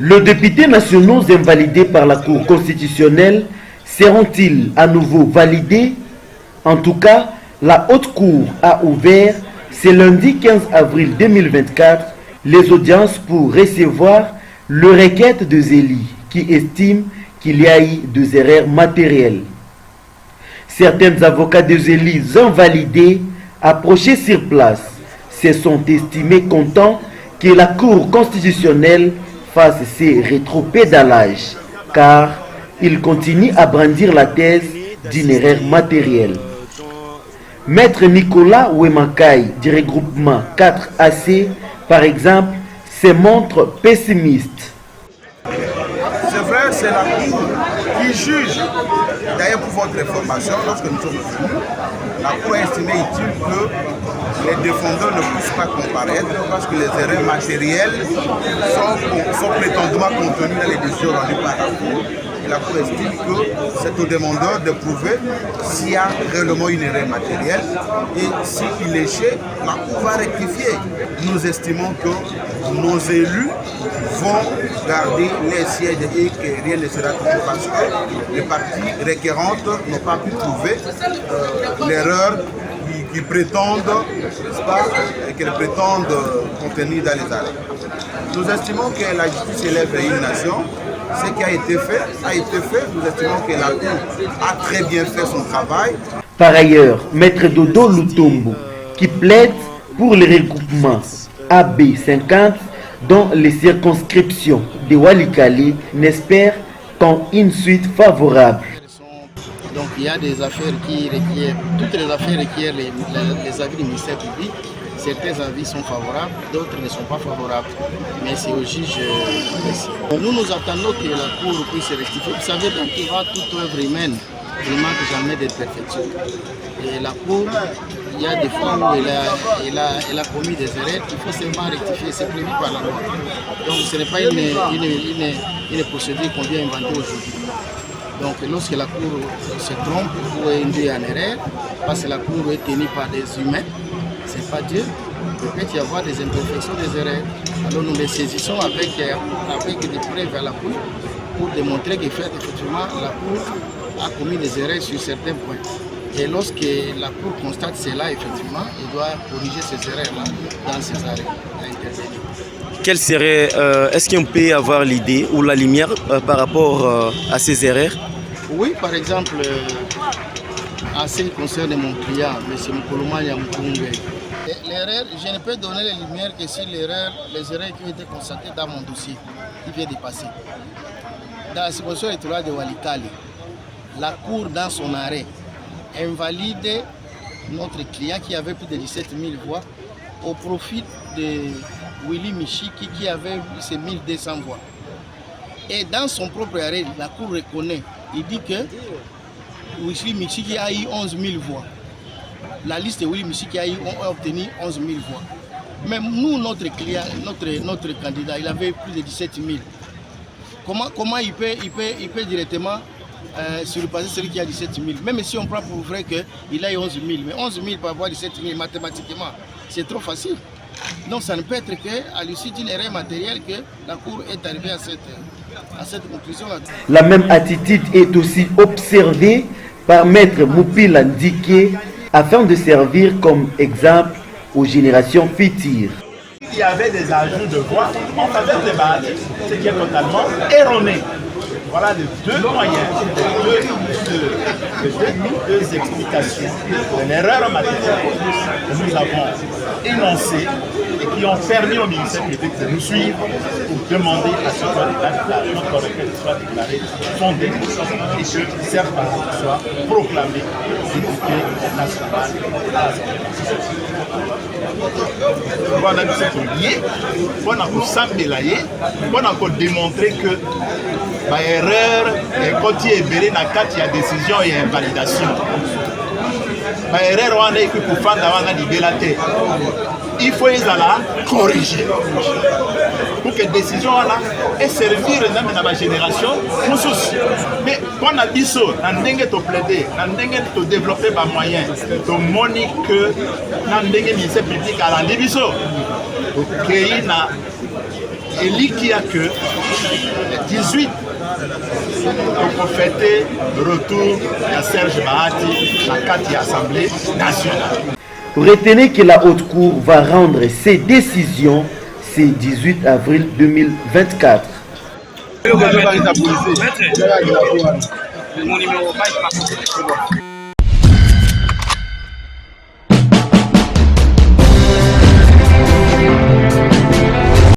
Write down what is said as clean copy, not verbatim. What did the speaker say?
Les députés nationaux invalidés par la Cour constitutionnelle seront-ils à nouveau validés? En tout cas, la Haute Cour a ouvert ce lundi 15 avril 2024 les audiences pour recevoir le requête de Zélie qui estime qu'il y a eu des erreurs matérielles. Certains avocats de Zélie invalidés approchés sur place se sont estimés contents que la Cour constitutionnelle fasse ces rétropédalages car ils continuent à brandir la thèse d'une erreur matérielle. Maître Nicolas Wemakai du regroupement 4AC, par exemple, se montre pessimiste. C'est vrai, c'est la Cour qui juge. D'ailleurs, pour votre information, lorsque nous sommes venus, la Cour a estimé utile que les défendeurs ne puissent pas comparaître parce que les erreurs matérielles sont prétendument contenues dans les décisions rendues par la Cour. Et la Cour estime que c'est au demandeur de prouver s'il y a réellement une erreur matérielle et s'il échouait, la Cour va rectifier. Nous estimons que nos élus vont garder les sièges et que rien ne sera trouvé parce que les parties requérantes n'ont pas pu trouver l'erreur qu'ils prétendent, n'est-ce pas, qu'elles prétendent contenir dans les arrêts. Nous estimons que la justice élève une nation. Ce qui a été fait, nous estimons que la Cour a très bien fait son travail. Par ailleurs, Maître Dodo Lutumbu, qui plaide pour le regroupement AB50 dans les circonscriptions de Walikale, n'espère qu'une suite favorable. Donc il y a des affaires qui requièrent, toutes les affaires requièrent les avis du ministère public. Certains avis sont favorables, d'autres ne sont pas favorables. Mais c'est au juge. Nous nous attendons que la Cour puisse rectifier. Vous savez, dans toute œuvre humaine, il ne manque jamais de perfection. Et la Cour, il y a des fois où elle a commis des erreurs, il faut seulement rectifier, c'est prévu par la loi. Donc ce n'est pas une procédure qu'on vient inventer aujourd'hui. Donc lorsque la Cour se trompe ou est induite en erreur, parce que la Cour est tenue par des humains, c'est pas Dieu, il peut y avoir des imperfections, des erreurs. Alors nous les saisissons avec des preuves à la Cour pour démontrer qu'effectivement la Cour a commis des erreurs sur certains points. Et lorsque la Cour constate cela, effectivement, il doit corriger ces erreurs-là dans ses arrêts à intervenir. Quelle serait, est-ce qu'on peut avoir l'idée ou la lumière par rapport à ces erreurs? Oui, par exemple, en ce qui concerne mon client, M. Mkolomania Mkungwe, l'erreur, je ne peux donner les lumières que sur les erreurs qui ont été constatées dans mon dossier, qui vient de passer. Dans la circonscription électorale de Walikale, la Cour, dans son arrêt, invalide notre client qui avait plus de 17 000 voix au profit de Willy Michiki qui avait ses 1200 voix. Et dans son propre arrêt, la Cour reconnaît, il dit que Willy Michiki a eu 11 000 voix. La liste de Willy Michiki a obtenu 11 000 voix. Mais nous, notre client, notre candidat, il avait plus de 17 000. Comment il peut directement surpasser celui qui a 17 000? Même si on prend pour vrai qu'il a eu 11 000. Mais 11 000 par rapport à 17 000, mathématiquement, c'est trop facile. Donc ça ne peut être qu'à l'issue d'une erreur matérielle que la Cour est arrivée à cette conclusion-là. La même attitude est aussi observée par Maître Moupila Ndiké afin de servir comme exemple aux générations futures. Il y avait des ajouts de voix en faveur des bâtiments, ce qui est totalement erroné. Voilà les deux moyens, deux explications de l'erreur matérielle que nous avons énoncées et qui ont permis au ministère public de nous suivre pour demander à ce que notre requête soit déclarée fondée et que certains soient proclamés député national à l'Assemblée. Pour démontrer que erreur quand il est na kati ya décision et invalidation. Erreur wana eki kufanda wana libela te. Il faut ezala corriger. Pour que décision wana et servir na ba génération mosusu. Mais quand na biso na ndenge to plaider, na ndenge to développer ba moyens, to moni que na ndenge ministère public ala biso. Créer na et qui a que 18 pour fêter le retour de Serge Bahati dans la 4e Assemblée nationale. Retenez que la Haute Cour va rendre ses décisions ce 18 avril 2024. Mon numéro 5.